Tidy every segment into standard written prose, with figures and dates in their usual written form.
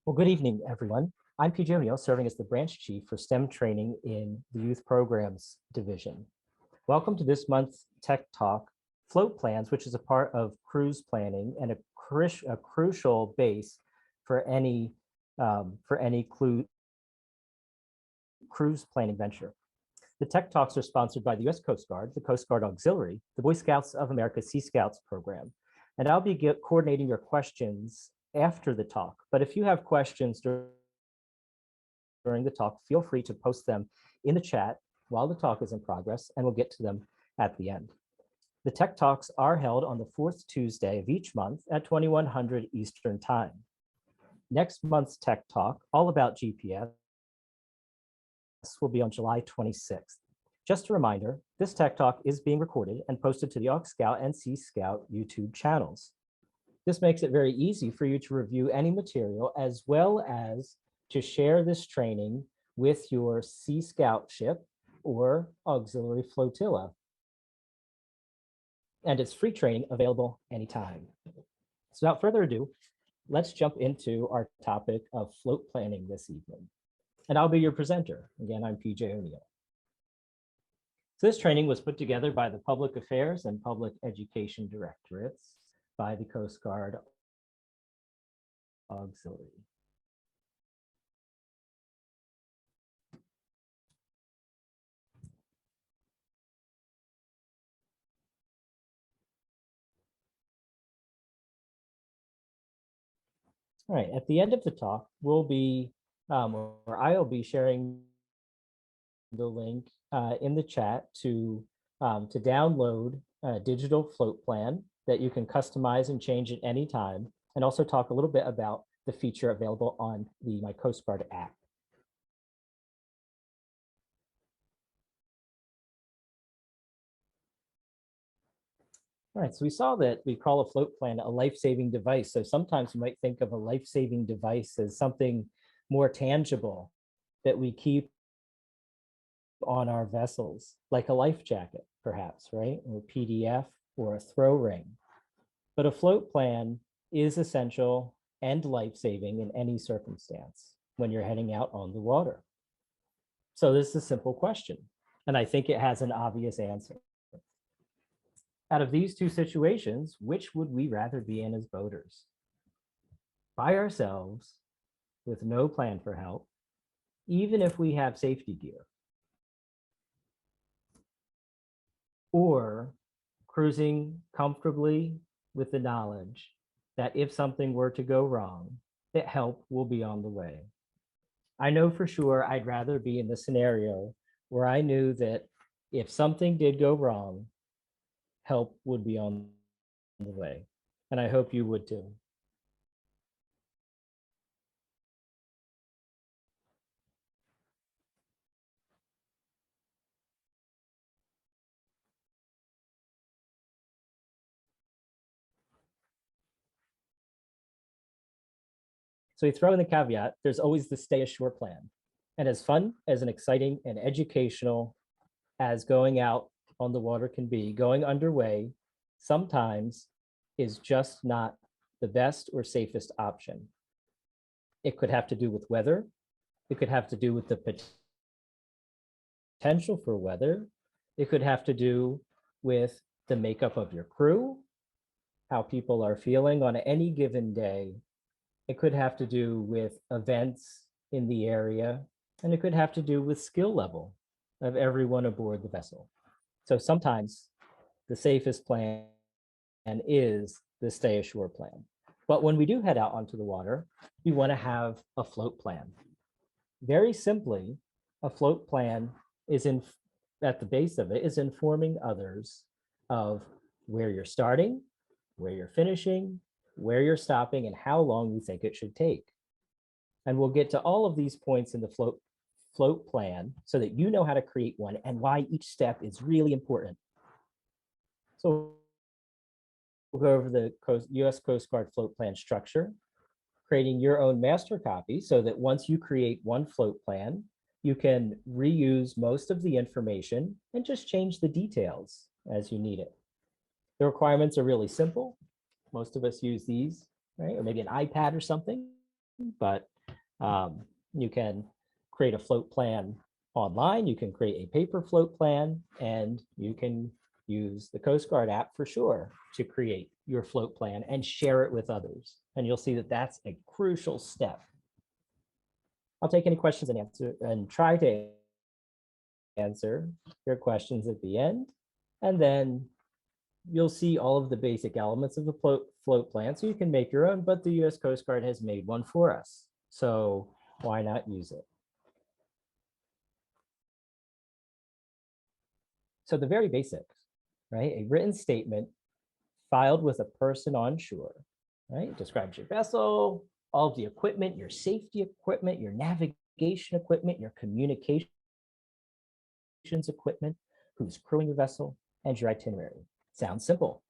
Well, good evening, everyone. I'm PJ O'Neill, serving as the branch chief for STEM training in the Youth Programs Division. Welcome to this month's Tech Talk, Float Plans, which is a part of cruise planning and a crucial base for any cruise planning venture. The Tech Talks are sponsored by the U.S. Coast Guard, the Coast Guard Auxiliary, the Boy Scouts of America Sea Scouts program, and I'll be coordinating your questions after the talk. But if you have questions during the talk, feel free to post them in the chat while the talk is in progress, and we'll get to them at the end. The Tech Talks are held on the fourth Tuesday of each month at 2100 Eastern Time. Next month's Tech Talk, all about GPS, will be on July 26th. Just a reminder, this Tech Talk is being recorded and posted to the AuxScout and Sea Scout YouTube channels. This makes it very easy for you to review any material as well as to share this training with your Sea Scout ship or auxiliary flotilla. And it's free training available anytime. So without further ado, let's jump into our topic of float planning this evening. And I'll be your presenter. Again, I'm PJ O'Neill. So this training was put together by the Public Affairs and Public Education Directorates by the Coast Guard Auxiliary. All right, at the end of the talk, we'll be, or I'll be sharing the link in the chat to download a digital float plan that you can customize and change at any time, and also talk a little bit about the feature available on the My Coast Guard app. All right, so we saw that we call a float plan a life-saving device. So sometimes you might think of a life-saving device as something more tangible that we keep on our vessels, like a life jacket, perhaps, right? Or PDF or a throw ring. But a float plan is essential and life-saving in any circumstance when you're heading out on the water. So this is a simple question, and I think it has an obvious answer. Out of these two situations, which would we rather be in as boaters? By ourselves, with no plan for help, even if we have safety gear, or cruising comfortably with the knowledge that if something were to go wrong, that help will be on the way. I know for sure I'd rather be in the scenario where I knew that if something did go wrong, help would be on the way. And I hope you would too. So we throw in the caveat, there's always the stay ashore plan. And as fun, as an exciting and educational as going out on the water can be, going underway sometimes is just not the best or safest option. It could have to do with weather. It could have to do with the potential for weather. It could have to do with the makeup of your crew, how people are feeling on any given day. It could have to do with events in the area, and it could have to do with skill level of everyone aboard the vessel. So sometimes the safest plan is the stay ashore plan. But when we do head out onto the water, we want to have a float plan. Very simply, a float plan is at the base of it is informing others of where you're starting, where you're finishing, where you're stopping, and how long you think it should take. And we'll get to all of these points in the float plan so that you know how to create one and why each step is really important. So we'll go over the US Coast Guard float plan structure, creating your own master copy so that once you create one float plan, you can reuse most of the information and just change the details as you need it. The requirements are really simple. Most of us use these, right? Or maybe an iPad or something, but You can create a float plan online, you can create a paper float plan, and you can use the Coast Guard app for sure to create your float plan and share it with others. And you'll see that that's a crucial step. I'll take any questions and answer and try to answer your questions at the end. And then you'll see all of the basic elements of the float plan, so you can make your own, but the US Coast Guard has made one for us. So why not use it? So the very basics, right? A written statement filed with a person on shore, right? It describes your vessel, all of the equipment, your safety equipment, your navigation equipment, your communications equipment, who's crewing your vessel, and your itinerary. Sounds simple.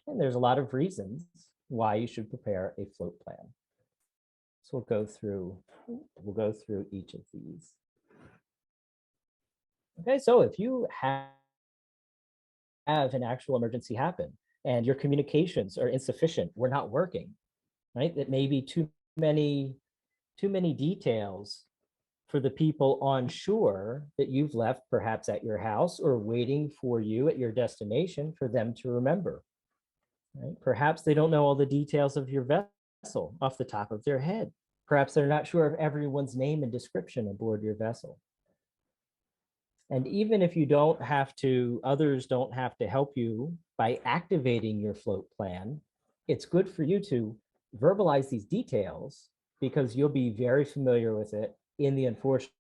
And there's a lot of reasons why you should prepare a float plan. So we'll go through each of these. Okay, so if you have an actual emergency happen and your communications are insufficient, we're not working, right? That may be too many details for the people on shore that you've left perhaps at your house or waiting for you at your destination for them to remember. Right? Perhaps they don't know all the details of your vessel off the top of their head. Perhaps they're not sure of everyone's name and description aboard your vessel. And even if you don't have to, others don't have to help you by activating your float plan, it's good for you to verbalize these details because you'll be very familiar with it in the unfortunate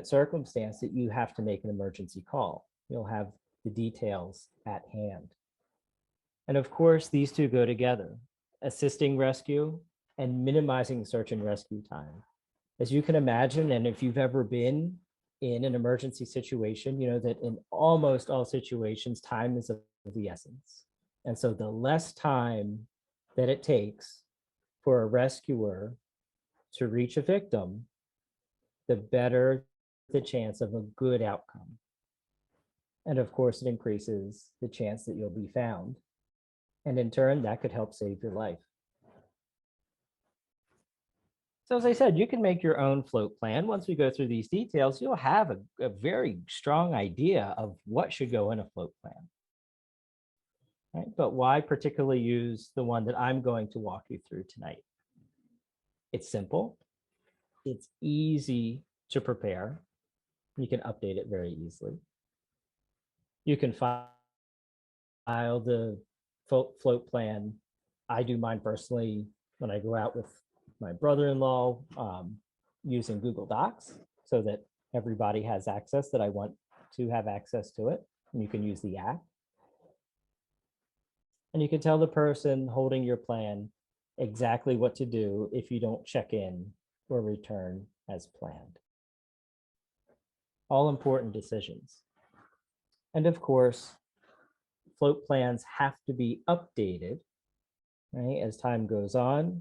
circumstance that you have to make an emergency call. You'll have the details at hand. And of course, these two go together, assisting rescue and minimizing search and rescue time. As you can imagine, and if you've ever been in an emergency situation, you know that in almost all situations, time is of the essence. And so the less time that it takes for a rescuer to reach a victim, the better the chance of a good outcome. And of course, it increases the chance that you'll be found. And in turn, that could help save your life. So as I said, you can make your own float plan. Once we go through these details, you'll have a very strong idea of what should go in a float plan. Right? But why particularly use the one that I'm going to walk you through tonight? It's simple. It's easy to prepare. You can update it very easily. You can file the float plan. I do mine personally when I go out with my brother-in-law using Google Docs so that everybody has access that I want to have access to it. And you can use the app. And you can tell the person holding your plan exactly what to do if you don't check in or return as planned. All important decisions. And of course, float plans have to be updated, right? As time goes on,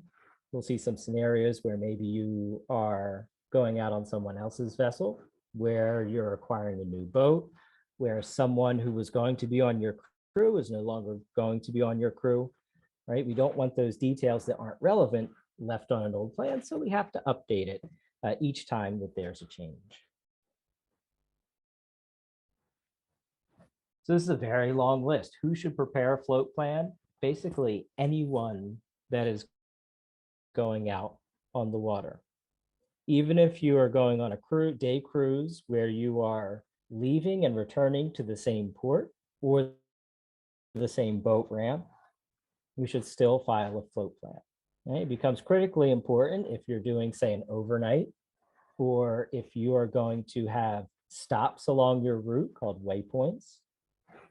we'll see some scenarios where maybe you are going out on someone else's vessel, where you're acquiring a new boat, where someone who was going to be on your crew is no longer going to be on your crew, right? We don't want those details that aren't relevant left on an old plan, so we have to update it each time that there's a change. So this is a very long list. Who should prepare a float plan? Basically anyone that is going out on the water. Even if you are going on a day cruise where you are leaving and returning to the same port or the same boat ramp, you should still file a float plan. Right? It becomes critically important if you're doing, say, an overnight, or if you are going to have stops along your route called waypoints.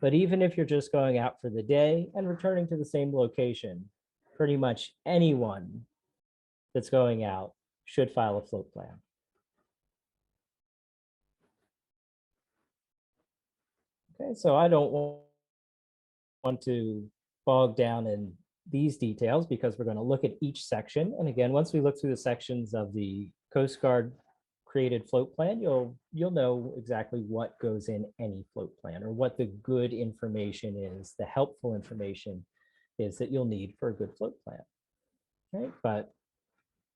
But even if you're just going out for the day and returning to the same location, pretty much anyone that's going out should file a float plan. Okay, so I don't want to bog down in these details because we're going to look at each section. And again, once we look through the sections of the Coast Guard created float plan, you'll know exactly what goes in any float plan, or what the good information is, the helpful information is that you'll need for a good float plan. Right? But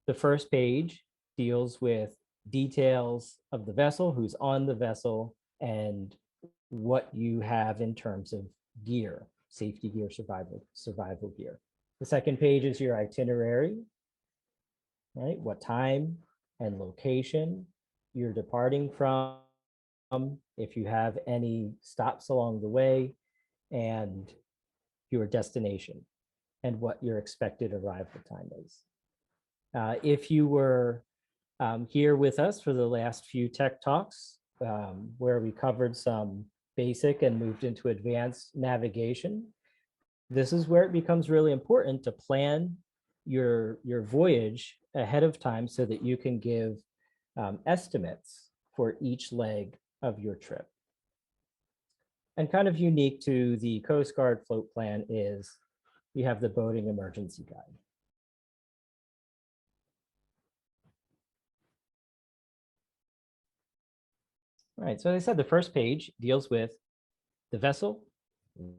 the first page deals with details of the vessel, who's on the vessel, and what you have in terms of gear, safety gear, survival gear. The second page is your itinerary, right? What time and location you're departing from, if you have any stops along the way, and your destination and what your expected arrival time is. If you were here with us for the last few tech talks, where we covered some basic and moved into advanced navigation, this is where it becomes really important to plan your voyage ahead of time so that you can give estimates for each leg of your trip. And kind of unique to the Coast Guard float plan is you have the boating emergency guide. All right, so as I said, the first page deals with the vessel,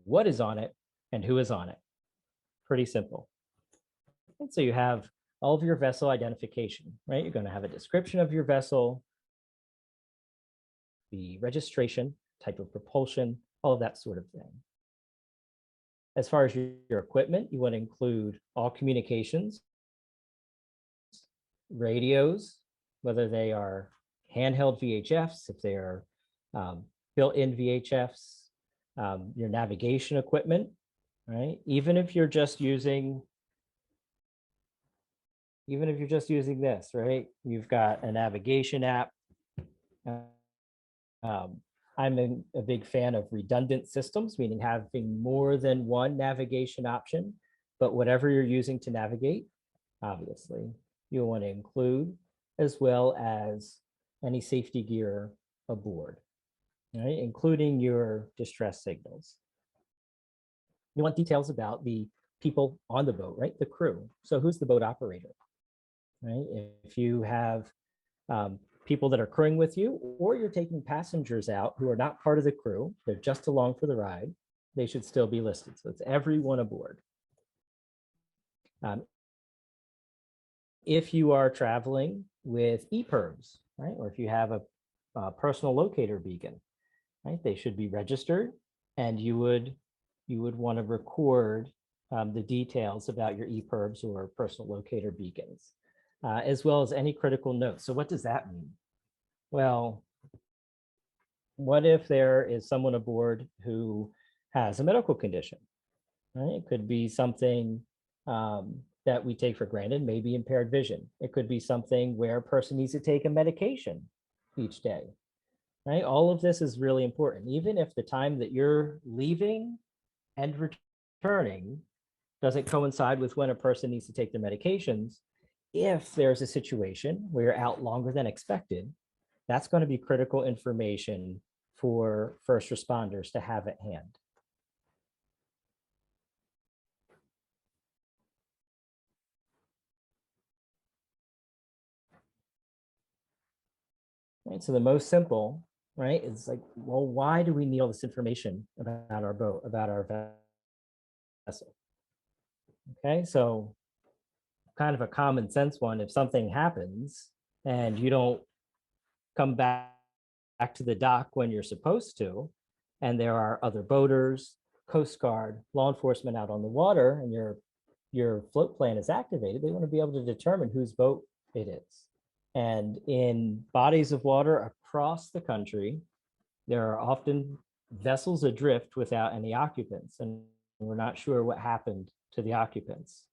what is on it, and who is on it. Pretty simple. And so you have all of your vessel identification, right? You're going to have a description of your vessel, the registration, type of propulsion, all of that sort of thing. As far as your equipment, you want to include all communications, radios, whether they are handheld VHFs, if they are built-in VHFs, your navigation equipment, right? Even if you're just using this, right? You've got a navigation app. I'm a big fan of redundant systems, meaning having more than one navigation option, but whatever you're using to navigate, obviously, you'll want to include, as well as any safety gear aboard, right? Including your distress signals. You want details about the people on the boat, right? The crew. So who's the boat operator, right? If you have people that are crewing with you, or you're taking passengers out who are not part of the crew, they're just along for the ride, they should still be listed. So it's everyone aboard. If you are traveling with EPIRBs, right, or if you have a personal locator beacon, right, they should be registered, and you would want to record the details about your EPIRBs or personal locator beacons, as well as any critical notes. So what does that mean? Well, what if there is someone aboard who has a medical condition, right? It could be something that we take for granted, maybe impaired vision. It could be something where a person needs to take a medication each day, right? All of this is really important. Even if the time that you're leaving and returning doesn't coincide with when a person needs to take their medications, if there's a situation where you're out longer than expected, that's going to be critical information for first responders to have at hand. Right, so the most simple, right, is like, well, why do we need all this information about our boat, about our vessel? Okay, so kind of a common sense one, if something happens and you don't come back to the dock when you're supposed to, and there are other boaters, Coast Guard, law enforcement out on the water, and your float plan is activated, they want to be able to determine whose boat it is. And in bodies of water across the country, there are often vessels adrift without any occupants, and we're not sure what happened to the occupants.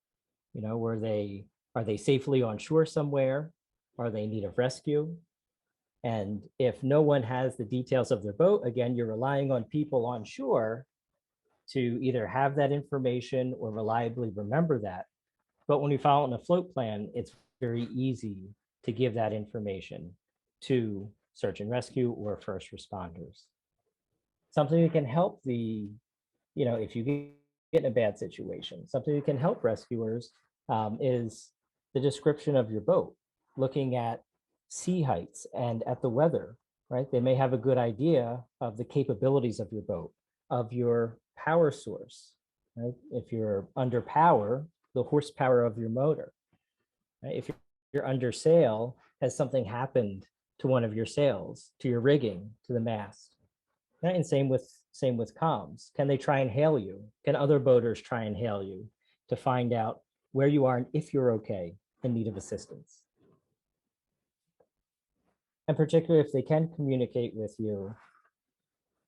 You know, are they safely on shore somewhere? Are they in need of rescue? And if no one has the details of their boat, again, you're relying on people on shore to either have that information or reliably remember that. But when you follow in a float plan, it's very easy to give that information to search and rescue or first responders. Something that can help if you get in a bad situation, something that can help rescuers is the description of your boat, looking at sea heights and at the weather, right? They may have a good idea of the capabilities of your boat, of your power source, right? If you're under power, the horsepower of your motor, right? If you're under sail, has something happened to one of your sails, to your rigging, to the mast, right? And same with comms. Can they try and hail you? Can other boaters try and hail you to find out where you are and if you're okay in need of assistance? And particularly if they can communicate with you,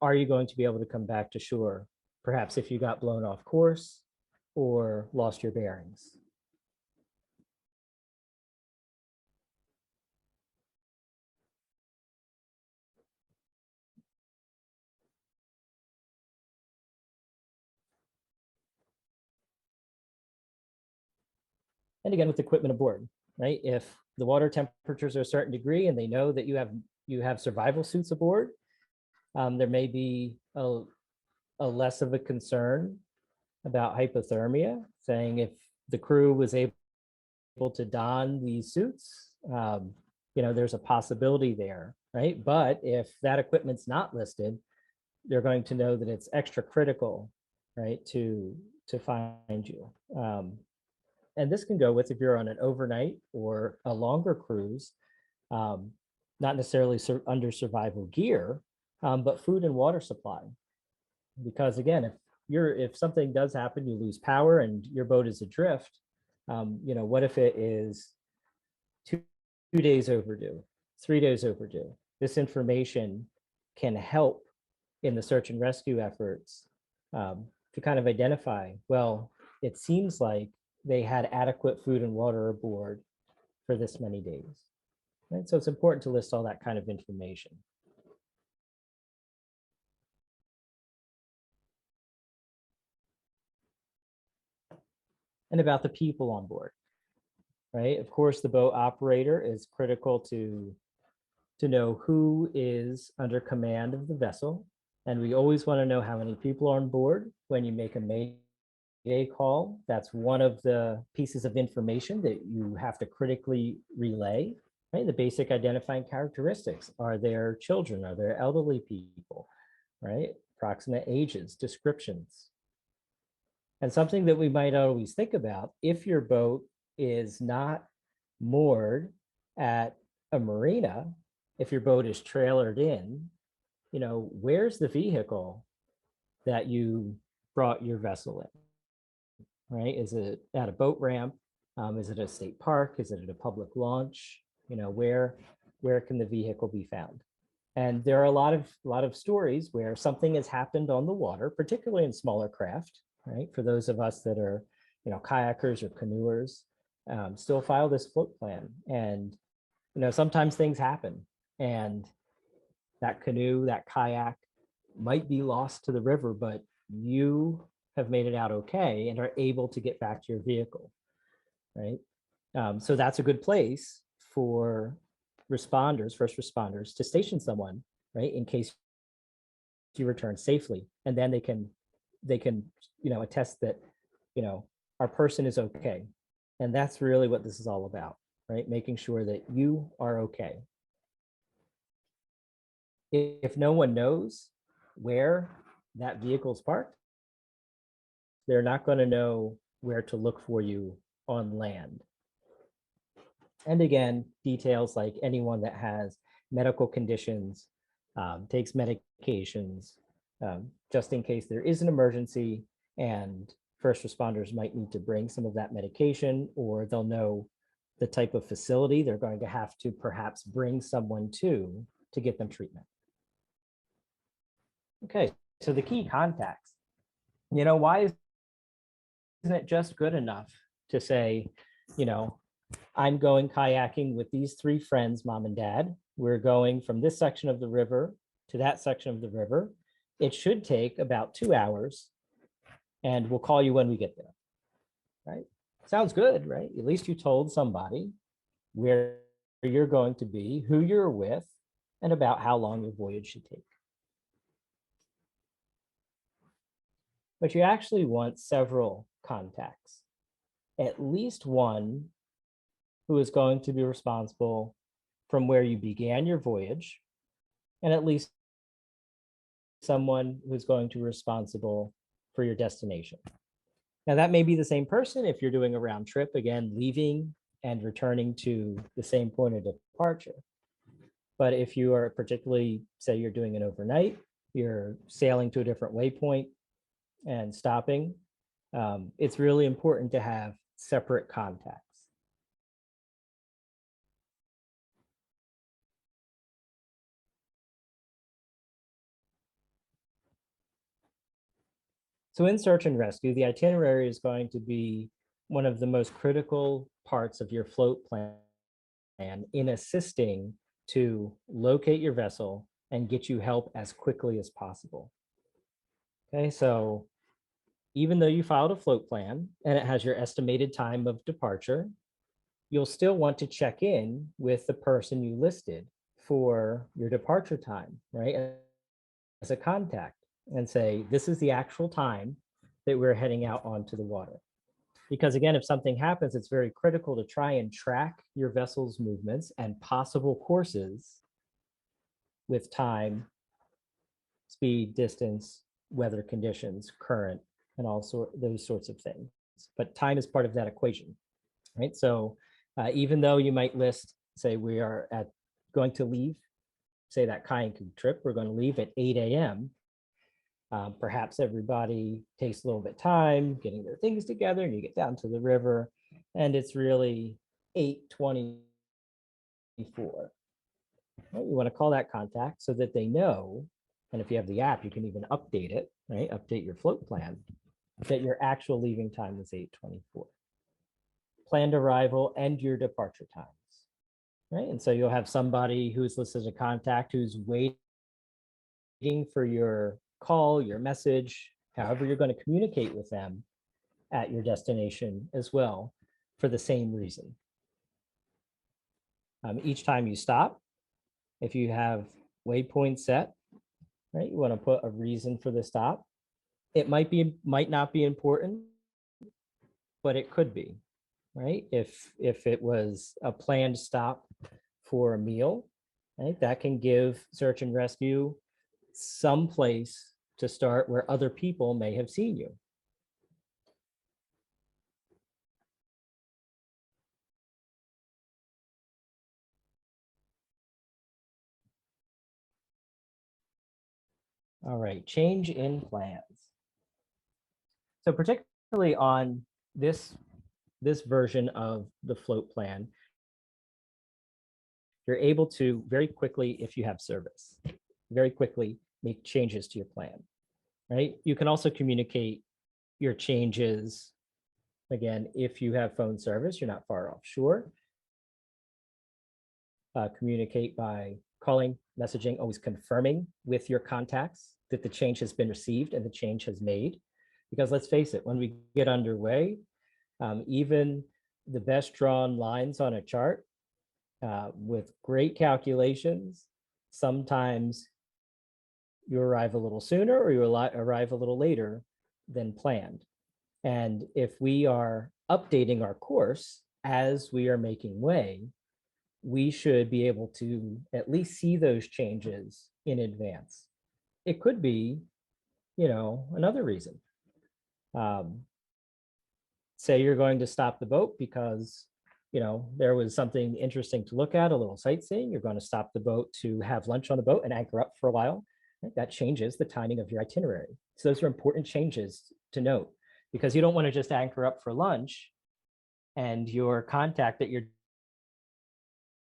are you going to be able to come back to shore? Perhaps if you got blown off course or lost your bearings. And again, with equipment aboard, right? If the water temperatures are a certain degree and they know that you have survival suits aboard, there may be a less of a concern about hypothermia, saying if the crew was able to don these suits, there's a possibility there, right? But if that equipment's not listed, they're going to know that it's extra critical, right, to find you. And this can go with if you're on an overnight or a longer cruise, not necessarily under survival gear, but food and water supply. Because again, if something does happen, you lose power and your boat is adrift, what if it is two days overdue, 3 days overdue? This information can help in the search and rescue efforts to kind of identify, well, it seems like they had adequate food and water aboard for this many days. Right? So it's important to list all that kind of information. And about the people on board, right? Of course, the boat operator is critical to know who is under command of the vessel. And we always want to know how many people are on board when you make a mayday call. That's one of the pieces of information that you have to critically relay, right? The basic identifying characteristics. Are there children? Are there elderly people, right? Approximate ages, descriptions. And something that we might always think about, if your boat is not moored at a marina, if your boat is trailered in, where's the vehicle that you brought your vessel in, right? Is it at a boat ramp? Is it a state park? Is it at a public launch? Where can the vehicle be found? And there are a lot of stories where something has happened on the water, particularly in smaller craft, right? For those of us that are, kayakers or canoers, still file this float plan. And, sometimes things happen and that canoe, that kayak might be lost to the river, but you have made it out okay and are able to get back to your vehicle, right? So that's a good place for first responders, to station someone, right, in case you return safely, and then they can attest that our person is okay. And that's really what this is all about, right? Making sure that you are okay. If no one knows where that vehicle is parked, they're not going to know where to look for you on land. And again, details like anyone that has medical conditions, takes medications, just in case there is an emergency and first responders might need to bring some of that medication, or they'll know the type of facility they're going to have to perhaps bring someone to get them treatment. Okay, so the key contacts. Why isn't it just good enough to say, I'm going kayaking with these 3 friends, mom and dad. We're going from this section of the river to that section of the river. It should take about 2 hours and we'll call you when we get there, right? Sounds good, right? At least you told somebody where you're going to be, who you're with, and about how long your voyage should take. But you actually want several contacts, at least one who is going to be responsible from where you began your voyage, and at least someone who's going to be responsible for your destination. Now, that may be the same person if you're doing a round trip, again, leaving and returning to the same point of departure. But if you are particularly, say you're doing it overnight, you're sailing to a different waypoint and stopping, it's really important to have separate contacts. So in search and rescue, the itinerary is going to be one of the most critical parts of your float plan in assisting to locate your vessel and get you help as quickly as possible. Okay, so even though you filed a float plan and it has your estimated time of departure, you'll still want to check in with the person you listed for your departure time, right? As a contact and say, this is the actual time that we're heading out onto the water. Because again, if something happens, it's very critical to try and track your vessel's movements and possible courses with time, speed, distance, weather conditions, current, and those sorts of things. But time is part of that equation, right? So even though you might list, say we are going to leave, say that kayaking trip, we're going to leave at 8 a.m. Perhaps everybody takes a little bit of time getting their things together and you get down to the river and it's really 8:24. Right? You want to call that contact so that they know, and if you have the app, you can even update it, right? Update your float plan that your actual leaving time is 8:24. Planned arrival and your departure times, right? And so you'll have somebody who's listed as a contact who's waiting for your call, your message, however you're going to communicate with them at your destination as well for the same reason. Each time you stop, if you have waypoint set, right, you want to put a reason for the stop. It might not be important, but it could be, right? If it was a planned stop for a meal, right, that can give search and rescue some place to start where other people may have seen you. All right, change in plans. So particularly on this version of the float plan, you're able to very quickly, if you have service, very quickly make changes to your plan, right? You can also communicate your changes. Again, if you have phone service, you're not far offshore. Communicate by calling, messaging, always confirming with your contacts that the change has been received and the change has made. Because let's face it, when we get underway, even the best drawn lines on a chart with great calculations, sometimes you arrive a little sooner or you arrive a little later than planned. And if we are updating our course as we are making way, we should be able to at least see those changes in advance. It could be, another reason. Say you're going to stop the boat because, there was something interesting to look at, a little sightseeing. You're going to stop the boat to have lunch on the boat and anchor up for a while. Right? That changes the timing of your itinerary. So those are important changes to note because you don't want to just anchor up for lunch and your contact at your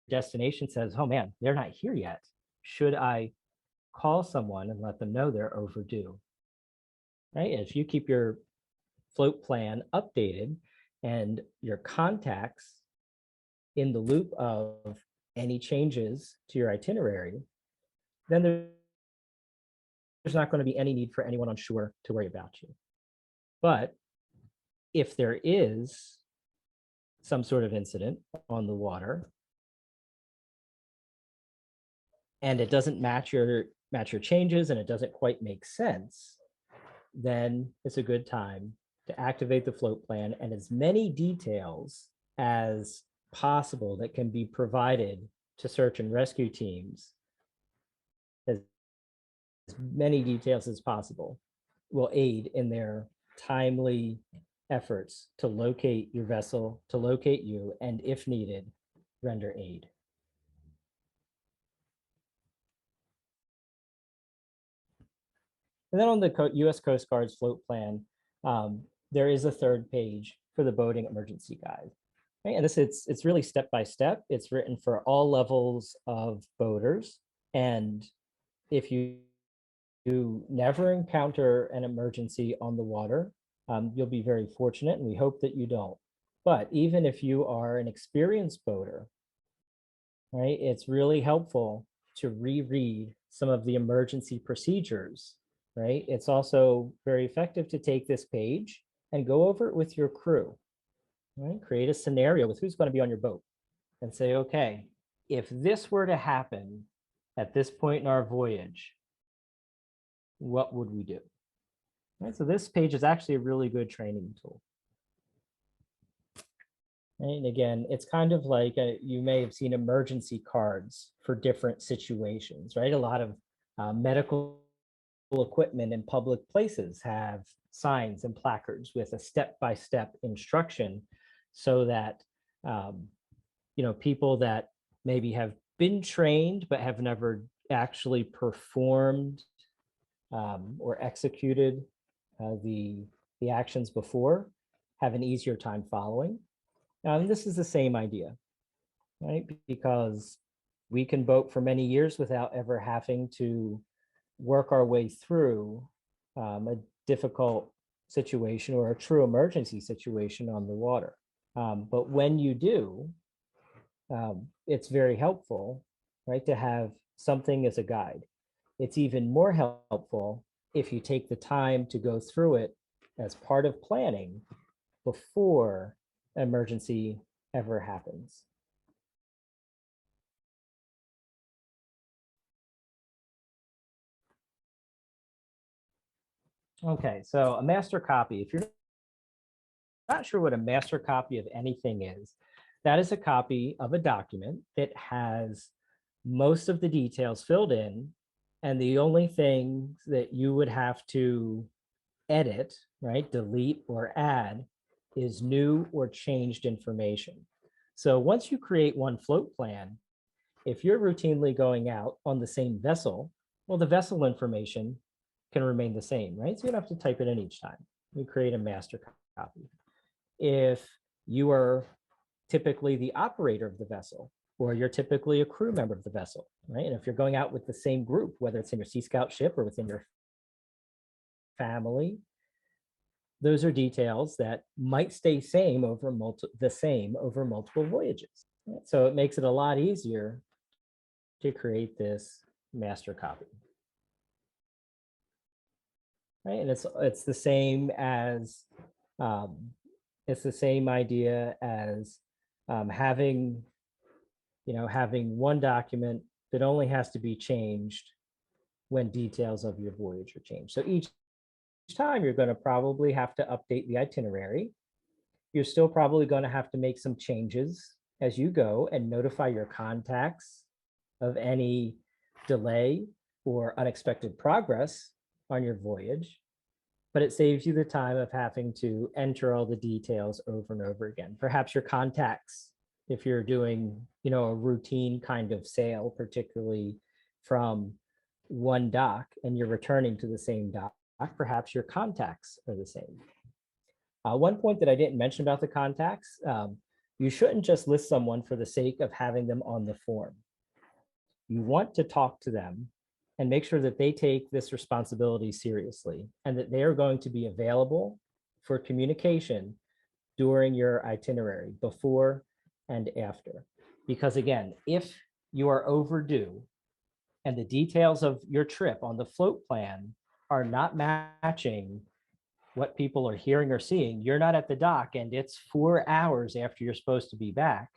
destination says, oh man, they're not here yet. Should I call someone and let them know they're overdue? Right? And if you keep your float plan updated and your contacts in the loop of any changes to your itinerary, then there's not going to be any need for anyone on shore to worry about you. But if there is some sort of incident on the water and it doesn't match your changes and it doesn't quite make sense, then it's a good time to activate the float plan and as many details as possible that can be provided to search and rescue teams, as many details as possible, will aid in their timely efforts to locate your vessel, to locate you, and if needed, render aid. And then on the US Coast Guard's float plan, there is a third page for the boating emergency guide. Right? And it's really step by step. It's written for all levels of boaters. And if you never encounter an emergency on the water, you'll be very fortunate, and we hope that you don't. But even if you are an experienced boater, right, it's really helpful to reread some of the emergency procedures, right? It's also very effective to take this page and go over it with your crew, right? Create a scenario with who's going to be on your boat and say, okay, if this were to happen at this point in our voyage, what would we do? Right, so this page is actually a really good training tool. Right, and again, it's kind of like you may have seen emergency cards for different situations, right? A lot of medical equipment in public places have signs and placards with a step-by-step instruction, so that people that maybe have been trained but have never actually performed or executed the actions before have an easier time following. This is the same idea, right? Because we can boat for many years without ever having to work our way through a difficult situation or a true emergency situation on the water. But when you do, it's very helpful, right, to have something as a guide. It's even more helpful if you take the time to go through it as part of planning before emergency ever happens. Okay, so a master copy. If you're not sure what a master copy of anything is, that is a copy of a document that has most of the details filled in, and the only thing that you would have to edit, right, delete or add, is new or changed information. So once you create one float plan, if you're routinely going out on the same vessel, well, the vessel information can remain the same, right? So you don't have to type it in each time. You create a master copy. If you are typically the operator of the vessel, or you're typically a crew member of the vessel, right? And if you're going out with the same group, whether it's in your Sea Scout ship or within your family, those are details that might stay the same over multiple voyages. So it makes it a lot easier to create this master copy. Right, and it's the same as it's the same idea as having one document that only has to be changed when details of your voyage are changed. So each time you're going to probably have to update the itinerary. You're still probably going to have to make some changes as you go and notify your contacts of any delay or unexpected progress on your voyage, but it saves you the time of having to enter all the details over and over again. Perhaps your contacts, if you're doing, a routine kind of sail, particularly from one dock and you're returning to the same dock, perhaps your contacts are the same. One point that I didn't mention about the contacts, you shouldn't just list someone for the sake of having them on the form. You want to talk to them and make sure that they take this responsibility seriously and that they are going to be available for communication during your itinerary, before and after. Because again, if you are overdue and the details of your trip on the float plan are not matching what people are hearing or seeing, you're not at the dock and it's 4 hours after you're supposed to be back,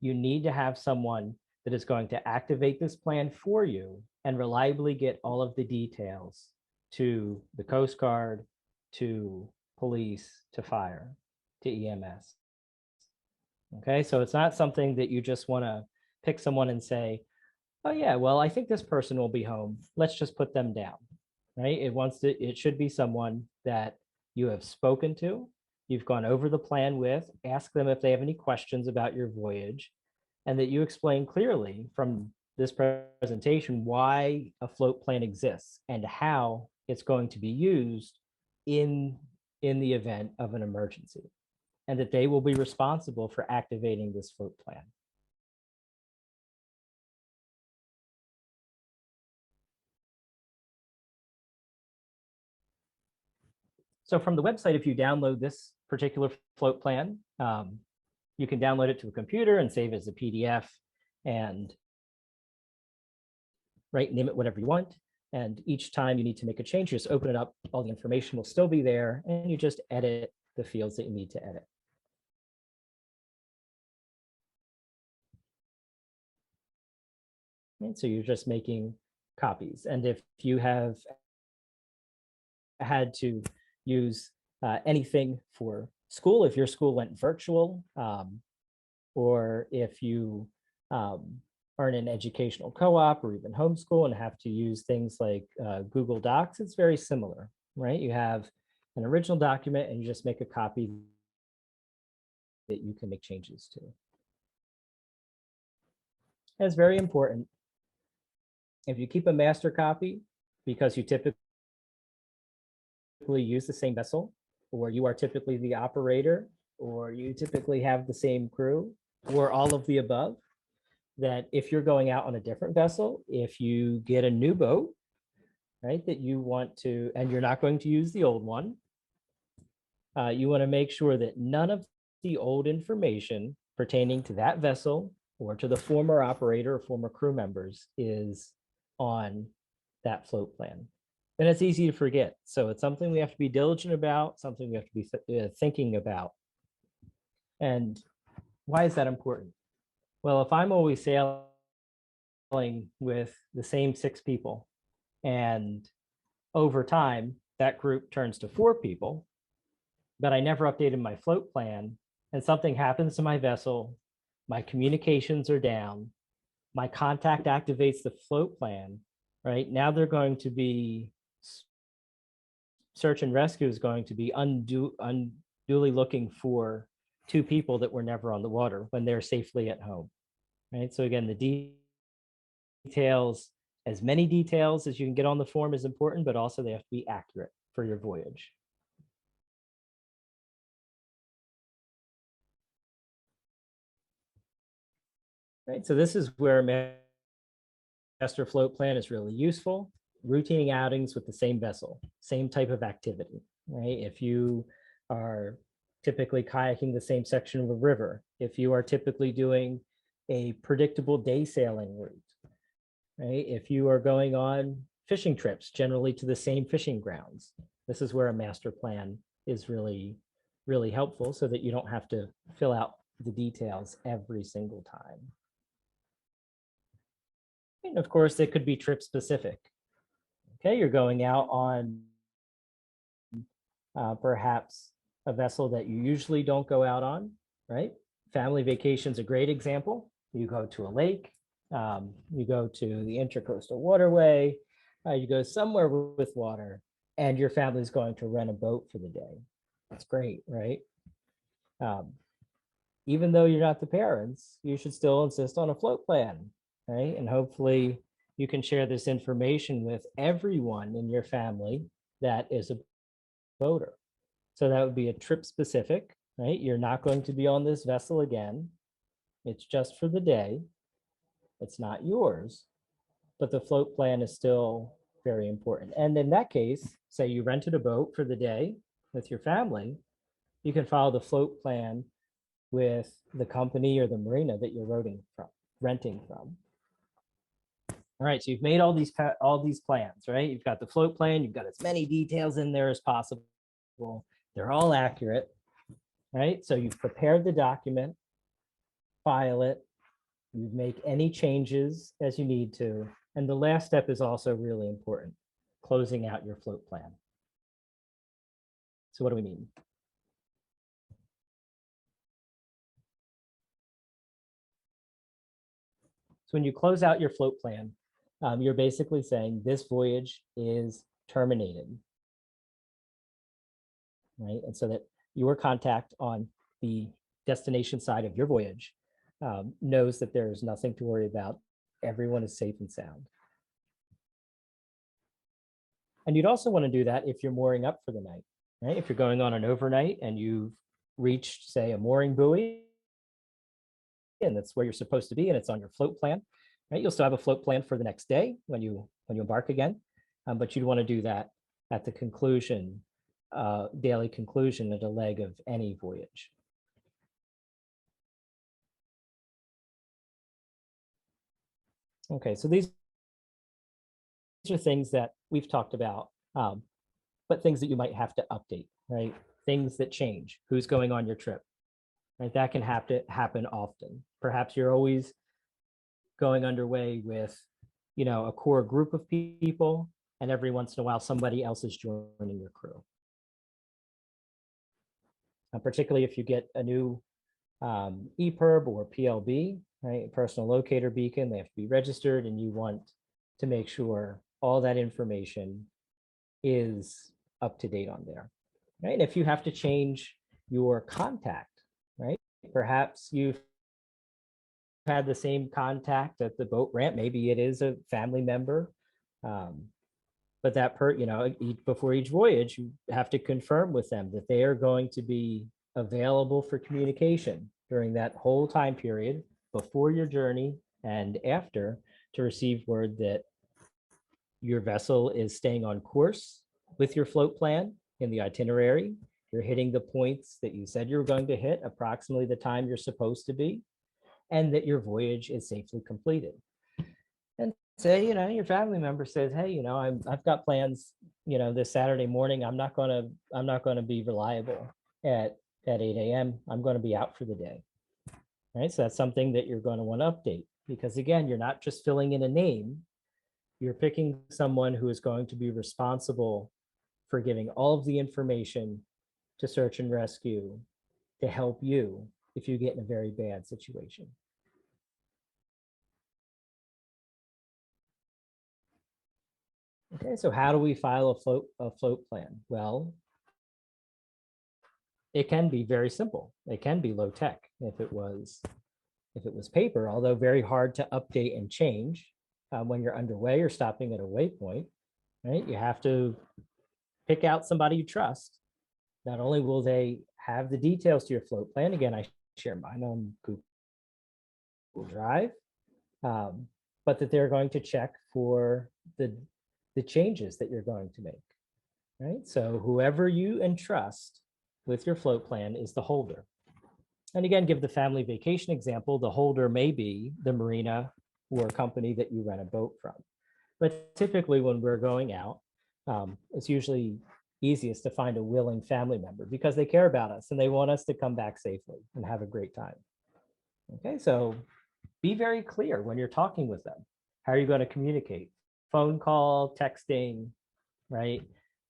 you need to have someone that is going to activate this plan for you and reliably get all of the details to the Coast Guard, to police, to fire, to EMS. Okay, so it's not something that you just want to pick someone and say, oh yeah, well, I think this person will be home. Let's just put them down, right? It should be someone that you have spoken to, you've gone over the plan with, ask them if they have any questions about your voyage, and that you explain clearly from this presentation why a float plan exists and how it's going to be used in the event of an emergency, and that they will be responsible for activating this float plan. So from the website, if you download this particular float plan, you can download it to a computer and save it as a PDF and name it whatever you want. And each time you need to make a change, you just open it up, all the information will still be there, and you just edit the fields that you need to edit. And so you're just making copies. And if you have had to use anything for school, if your school went virtual, or if you are in an educational co-op or even homeschool and have to use things like Google Docs, it's very similar, right? You have an original document and you just make a copy that you can make changes to. That's very important. If you keep a master copy because you typically use the same vessel, or you are typically the operator, or you typically have the same crew, or all of the above, that if you're going out on a different vessel, if you get a new boat, right, that you want to, and you're not going to use the old one, you want to make sure that none of the old information pertaining to that vessel or to the former operator or former crew members is on that float plan. And it's easy to forget. So it's something we have to be diligent about, something we have to be thinking about. And why is that important? Well, if I'm always sailing with the same 6 people, and over time, that group turns to 4 people, but I never updated my float plan, and something happens to my vessel, my communications are down, my contact activates the float plan, right? Now they're going to be, search and rescue is going to be unduly looking for 2 people that were never on the water when they're safely at home, right? So again, the details, as many details as you can get on the form is important, but also they have to be accurate for your voyage. Right, so this is where master float plan is really useful. Routine outings with the same vessel, same type of activity, right? If you are typically kayaking the same section of a river, if you are typically doing a predictable day sailing route, right? If you are going on fishing trips, generally to the same fishing grounds, this is where a master plan is really, really helpful so that you don't have to fill out the details every single time. And of course, it could be trip specific. Okay, you're going out on perhaps a vessel that you usually don't go out on, right? Family vacation's a great example. You go to a lake, you go to the Intracoastal Waterway, you go somewhere with water, and your family's going to rent a boat for the day. That's great, right? Even though you're not the parents, you should still insist on a float plan, right? And hopefully you can share this information with everyone in your family that is a boater. So that would be a trip specific, right? You're not going to be on this vessel again. It's just for the day. It's not yours, but the float plan is still very important. And in that case, say you rented a boat for the day with your family, you can follow the float plan with the company or the marina that you're renting from. All right, so you've made all these plans, right? You've got the float plan, you've got as many details in there as possible. They're all accurate, right? So you've prepared the document, file it, you make any changes as you need to. And the last step is also really important, closing out your float plan. So what do we mean? So when you close out your float plan, you're basically saying this voyage is terminated, right? And so that your contact on the destination side of your voyage knows that there's nothing to worry about. Everyone is safe and sound. And you'd also want to do that if you're mooring up for the night, right? If you're going on an overnight and you've reached, say, a mooring buoy, and that's where you're supposed to be, and it's on your float plan, right? You'll still have a float plan for the next day when you embark again, but you'd want to do that at the conclusion, daily conclusion at a leg of any voyage. Okay, so these are things that we've talked about, but things that you might have to update, right? Things that change, who's going on your trip, right? That can have to happen often. Perhaps you're always going underway with, a core group of people, and every once in a while somebody else is joining your crew. Particularly if you get a new EPIRB or PLB, right? Personal locator beacon, they have to be registered, and you want to make sure all that information is up to date on there, right? And if you have to change your contact, right? Perhaps you've had the same contact at the boat ramp. Maybe it is a family member, but that before each voyage, you have to confirm with them that they are going to be available for communication during that whole time period before your journey and after, to receive word that your vessel is staying on course with your float plan in the itinerary. You're hitting the points that you said you were going to hit, approximately the time you're supposed to be, and that your voyage is safely completed. And say, your family member says, hey, I've got plans, this Saturday morning. I'm not gonna be reliable at 8 a.m. I'm going to be out for the day. Right. So that's something that you're going to want to update, because again, you're not just filling in a name. You're picking someone who is going to be responsible for giving all of the information to search and rescue to help you if you get in a very bad situation. Okay, so how do we file a float plan? Well, it can be very simple. It can be low tech if it was paper, although very hard to update and change when you're underway or stopping at a waypoint, right? You have to pick out somebody you trust. Not only will they have the details to your float plan, again, I share mine on Google Drive, but that they're going to check for the changes that you're going to make, right? So whoever you entrust with your float plan is the holder. And again, give the family vacation example, the holder may be the marina or company that you rent a boat from. But typically when we're going out, it's usually easiest to find a willing family member because they care about us and they want us to come back safely and have a great time. Okay, so be very clear when you're talking with them. How are you going to communicate? Phone call, texting, right?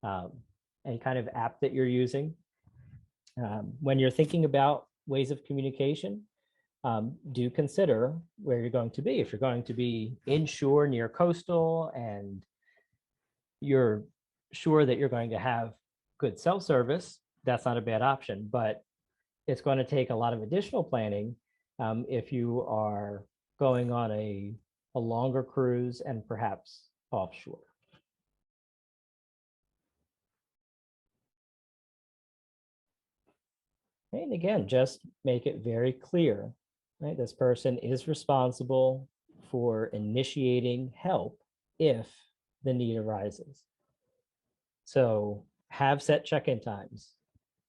Any kind of app that you're using. When you're thinking about ways of communication, do consider where you're going to be. If you're going to be inshore near coastal and you're sure that you're going to have good cell service, that's not a bad option, but it's going to take a lot of additional planning if you are going on a longer cruise and perhaps offshore. And again, just make it very clear, right? This person is responsible for initiating help if the need arises. So have set check-in times,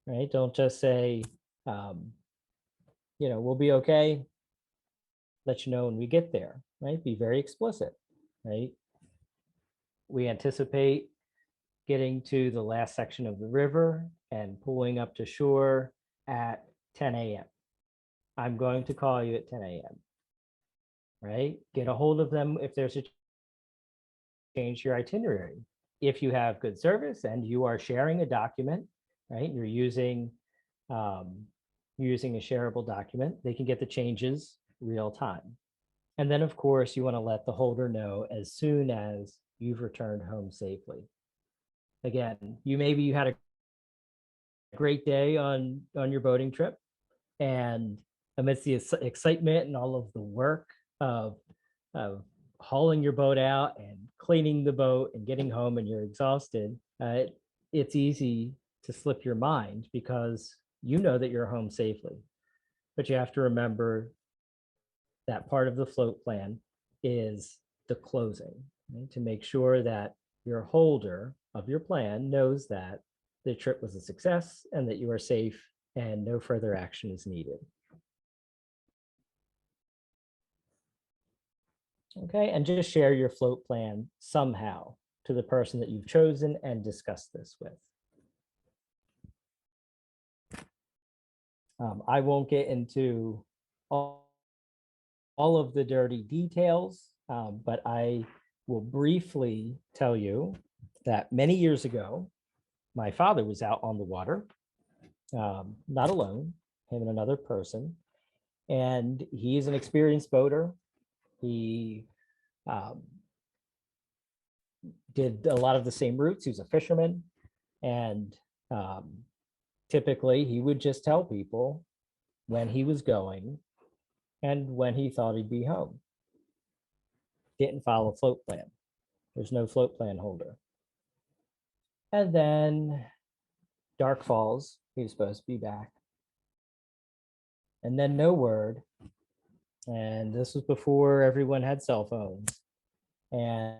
right? Don't just say, we'll be okay, let you know when we get there, right? Be very explicit, right? We anticipate getting to the last section of the river and pulling up to shore at 10 a.m. I'm going to call you at 10 a.m. Right? Get a hold of them if there's a change your itinerary. If you have good service and you are sharing a document, right? You're using a shareable document, they can get the changes real time. And then, of course, you want to let the holder know as soon as you've returned home safely. Again, you had a great day on your boating trip, and amidst the excitement and all of the work of of hauling your boat out and cleaning the boat and getting home, and you're exhausted, it's easy to slip your mind because you know that you're home safely. But you have to remember that part of the float plan is the closing, right? To make sure that your holder of your plan knows that the trip was a success and that you are safe and no further action is needed. Okay, and just share your float plan somehow to the person that you've chosen and discuss this with. I won't get into all of the dirty details, but I will briefly tell you that many years ago, my father was out on the water, not alone, him and another person, and he's an experienced boater. He did a lot of the same routes. He was a fisherman, and typically he would just tell people when he was going and when he thought he'd be home. Didn't follow a float plan. There's no float plan holder. And then dark falls, he was supposed to be back. And then no word. And this was before everyone had cell phones. And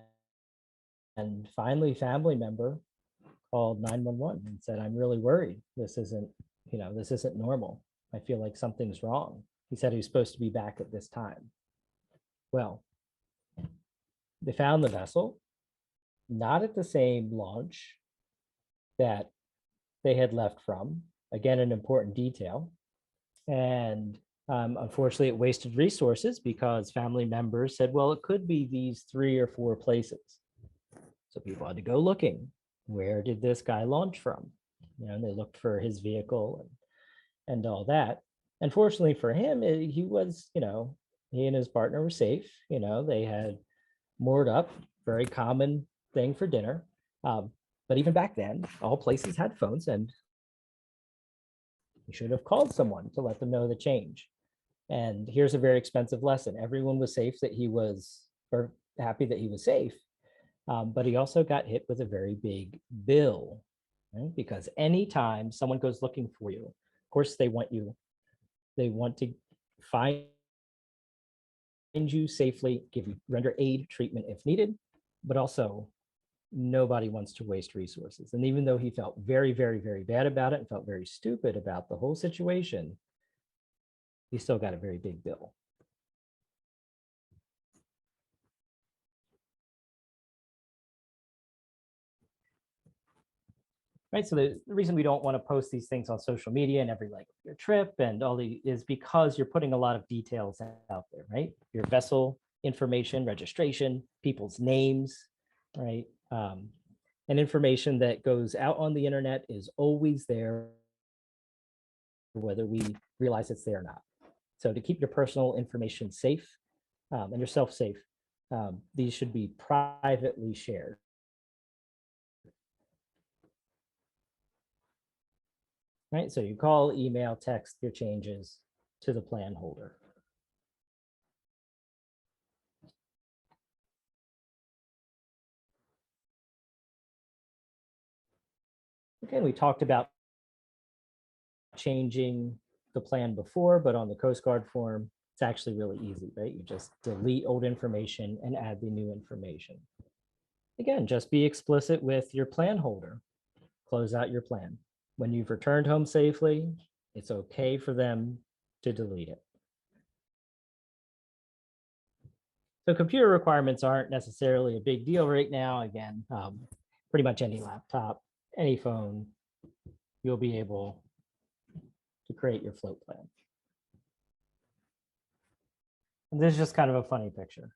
finally, family member called 911 and said, I'm really worried. This isn't normal. I feel like something's wrong. He said he was supposed to be back at this time. Well, they found the vessel, not at the same launch that they had left from. Again, an important detail. And unfortunately, it wasted resources because family members said, well, it could be these 3 or 4 places. So people had to go looking. Where did this guy launch from? And they looked for his vehicle and all that. Unfortunately for him, he was, he and his partner were safe. They had moored up, very common thing for dinner. But even back then, all places had phones, and you should have called someone to let them know the change. And here's a very expensive lesson. Everyone was safe that he was, or happy that he was safe. But he also got hit with a very big bill, right? Because anytime someone goes looking for you, of course, they want to find you safely, render aid, treatment if needed, but also nobody wants to waste resources. And even though he felt very, very, very bad about it and felt very stupid about the whole situation, he still got a very big bill. Right, so the reason we don't want to post these things on social media and every leg of your trip and all the is because you're putting a lot of details out there, right? Your vessel information, registration, people's names, right? And information that goes out on the internet is always there, whether we realize it's there or not. So to keep your personal information safe and yourself safe, these should be privately shared. Right, so you call, email, text your changes to the plan holder. Okay, we talked about changing the plan before, but on the Coast Guard form, it's actually really easy, right? You just delete old information and add the new information. Again, just be explicit with your plan holder. Close out your plan. When you've returned home safely, it's okay for them to delete it. So computer requirements aren't necessarily a big deal right now. Again, pretty much any laptop, any phone, you'll be able to create your float plan. And this is just kind of a funny picture,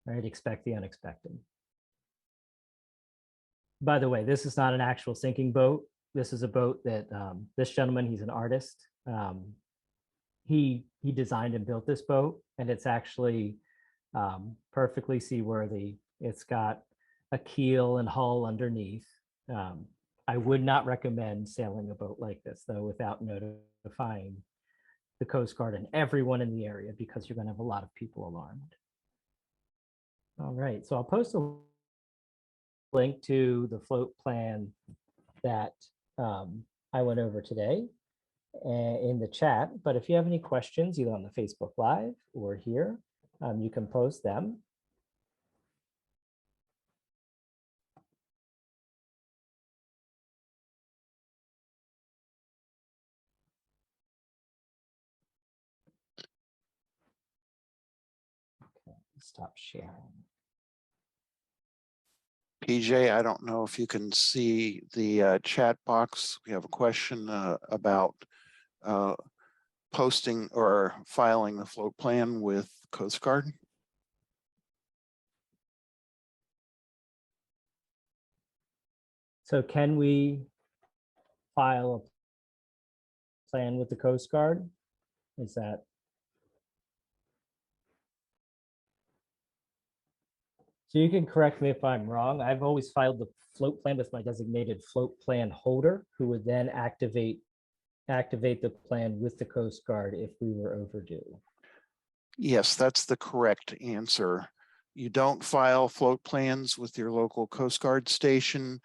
right? Expect the unexpected. By the way, this is not an actual sinking boat. This is a boat that this gentleman, he's an artist. He designed and built this boat, and it's actually Perfectly seaworthy. It's got a keel and hull underneath. I would not recommend sailing a boat like this, though, without notifying the Coast Guard and everyone in the area, because you're going to have a lot of people alarmed. All right, so I'll post a link to the float plan that I went over today in the chat. But if you have any questions, either on the Facebook Live or here, you can post them. Okay, stop sharing. PJ, I don't know if you can see the chat box. We have a question about posting or filing the float plan with Coast Guard. So can we file a plan with the Coast Guard? Is that? So you can correct me if I'm wrong. I've always filed the float plan with my designated float plan holder, who would then activate the plan with the Coast Guard if we were overdue. Yes, that's the correct answer. You don't file float plans with your local Coast Guard station.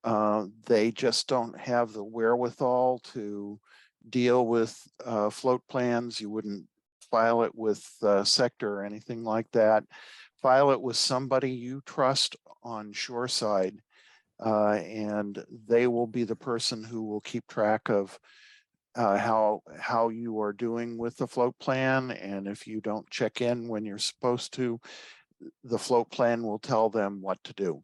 They just don't have the wherewithal to deal with float plans. You wouldn't file it with sector or anything like that. File it with somebody you trust on shoreside, and they will be the person who will keep track of how you are doing with the float plan. And if you don't check in when you're supposed to, the float plan will tell them what to do.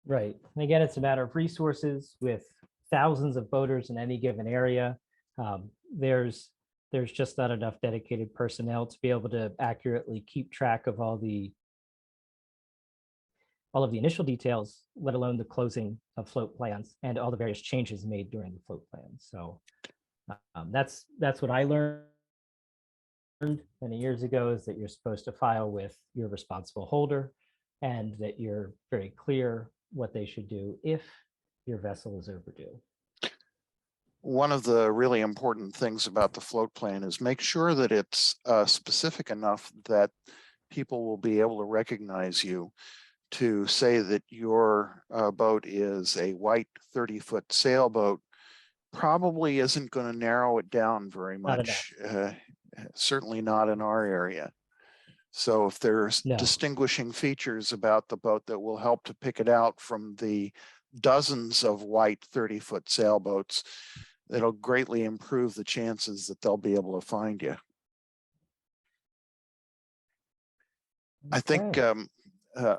Right. And again, it's a matter of resources with thousands of boaters in any given area. There's just not enough dedicated personnel to be able to accurately keep track of all of the initial details, let alone the closing of float plans and all the various changes made during the float plan. So that's what I learned many years ago, is that you're supposed to file with your responsible holder, and that you're very clear what they should do if your vessel is overdue. One of the really important things about the float plan is make sure that it's specific enough that people will be able to recognize you. To say that your boat is a white 30-foot sailboat probably isn't going to narrow it down very much. Certainly not in our area. So if there's distinguishing features about the boat that will help to pick it out from the dozens of white 30-foot sailboats, it'll greatly improve the chances that they'll be able to find you. I think a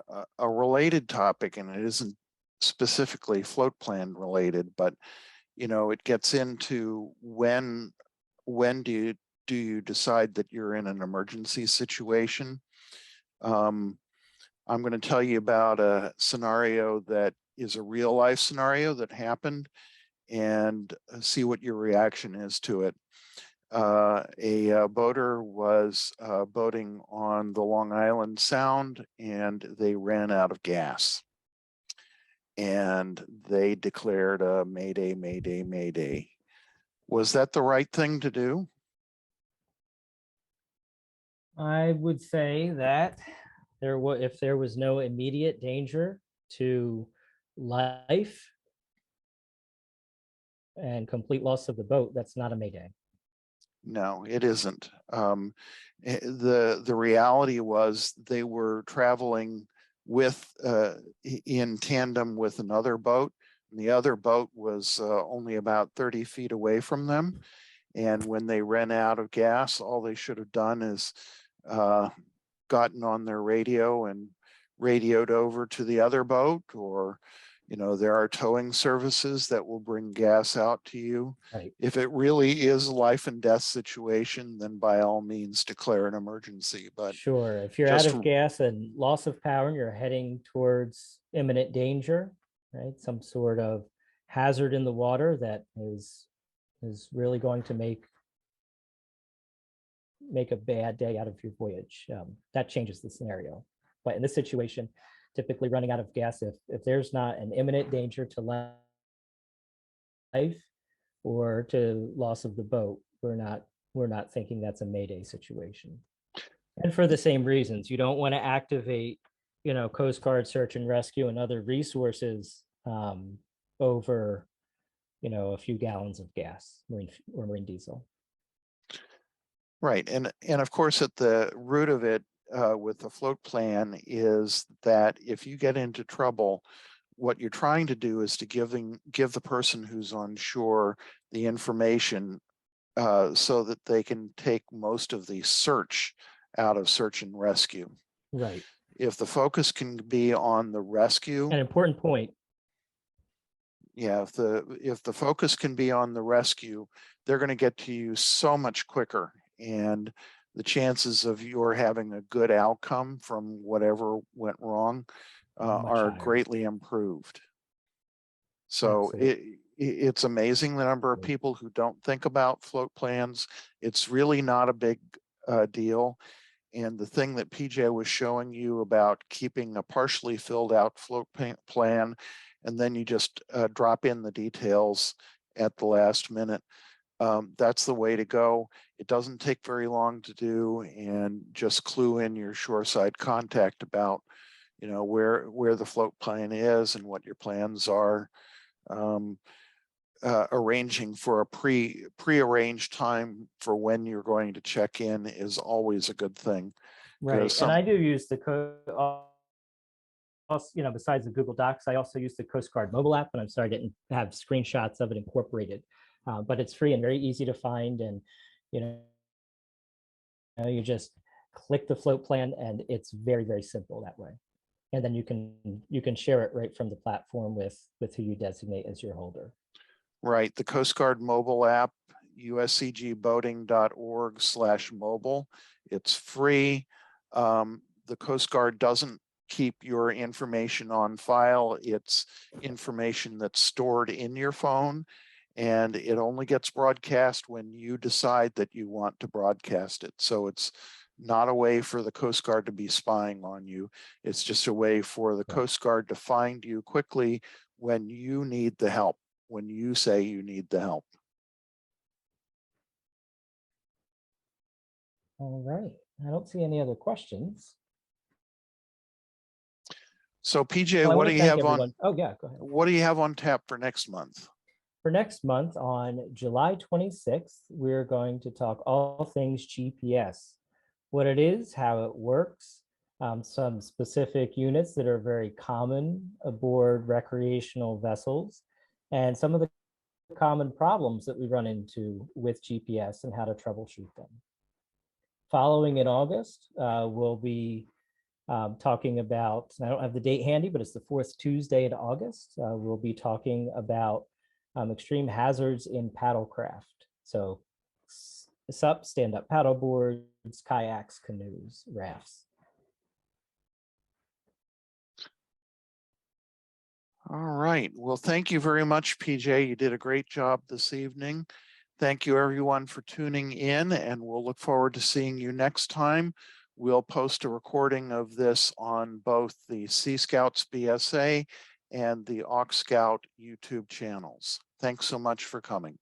related topic, and it isn't specifically float plan related, but it gets into when do you decide that you're in an emergency situation. I'm going to tell you about a scenario that is a real life scenario that happened, and see what your reaction is to it. A boater was boating on the Long Island Sound, and they ran out of gas. And they declared a Mayday, Mayday, Mayday. Was that the right thing to do? I would say that if there was no immediate danger to life and complete loss of the boat, that's not a Mayday. No, it isn't. The reality was they were traveling in tandem with another boat, and the other boat was only about 30 feet away from them. And when they ran out of gas, all they should have done is gotten on their radio and radioed over to the other boat, or there are towing services that will bring gas out to you. Right. If it really is a life and death situation, then by all means declare an emergency. But sure, if you're out of gas and loss of power and you're heading towards imminent danger, right, some sort of hazard in the water that is really going to make make a bad day out of your voyage. That changes the scenario. But in this situation, typically running out of gas, if there's not an imminent danger to life or to loss of the boat, we're not thinking that's a Mayday situation. And for the same reasons, you don't want to activate, Coast Guard search and rescue and other resources over, a few gallons of gas, marine diesel. Right, and of course, at the root of it with the float plan is that if you get into trouble, what you're trying to do is to give the person who's on shore the information so that they can take most of the search out of search and rescue. Right. If the focus can be on the rescue, An important point. Yeah, if the focus can be on the rescue, they're going to get to you so much quicker, and the chances of your having a good outcome from whatever went wrong are higher. greatly improved. So it's amazing the number of people who don't think about float plans. It's really not a big deal. And the thing that PJ was showing you about keeping a partially filled out float plan, and then you just drop in the details at the last minute, that's the way to go. It doesn't take very long to do, and just clue in your shoreside contact about, where the float plan is and what your plans are. Arranging for a pre-arranged time for when you're going to check in is always a good thing. Right, and I do use the besides the Google Docs, I also use the Coast Guard mobile app, and I'm sorry I didn't have screenshots of it incorporated, but it's free and very easy to find, and you just click the float plan, and it's very, very simple that way. And then you can share it right from the platform with who you designate as your holder. Right, the Coast Guard mobile app, uscgboating.org/mobile. It's free. The Coast Guard doesn't keep your information on file. It's information that's stored in your phone, and it only gets broadcast when you decide that you want to broadcast it. So it's not a way for the Coast Guard to be spying on you. It's just a way for the Coast Guard to find you quickly when you need the help, when you say you need the help. All right, I don't see any other questions. So PJ, what do you have on? Oh yeah, go ahead. What do you have on tap for next month? For next month, on July 26th, we're going to talk all things GPS, what it is, how it works, some specific units that are very common aboard recreational vessels, and some of the common problems that we run into with GPS and how to troubleshoot them. Following in August, we'll be talking about, I don't have the date handy, but it's the fourth Tuesday in August. We'll be talking about extreme hazards in paddlecraft. So SUP, stand-up paddle boards, kayaks, canoes, rafts. All right. Well, thank you very much, PJ. You did a great job this evening. Thank you, everyone, for tuning in, and we'll look forward to seeing you next time. We'll post a recording of this on both the Sea Scouts BSA and the AuxScout YouTube channels. Thanks so much for coming.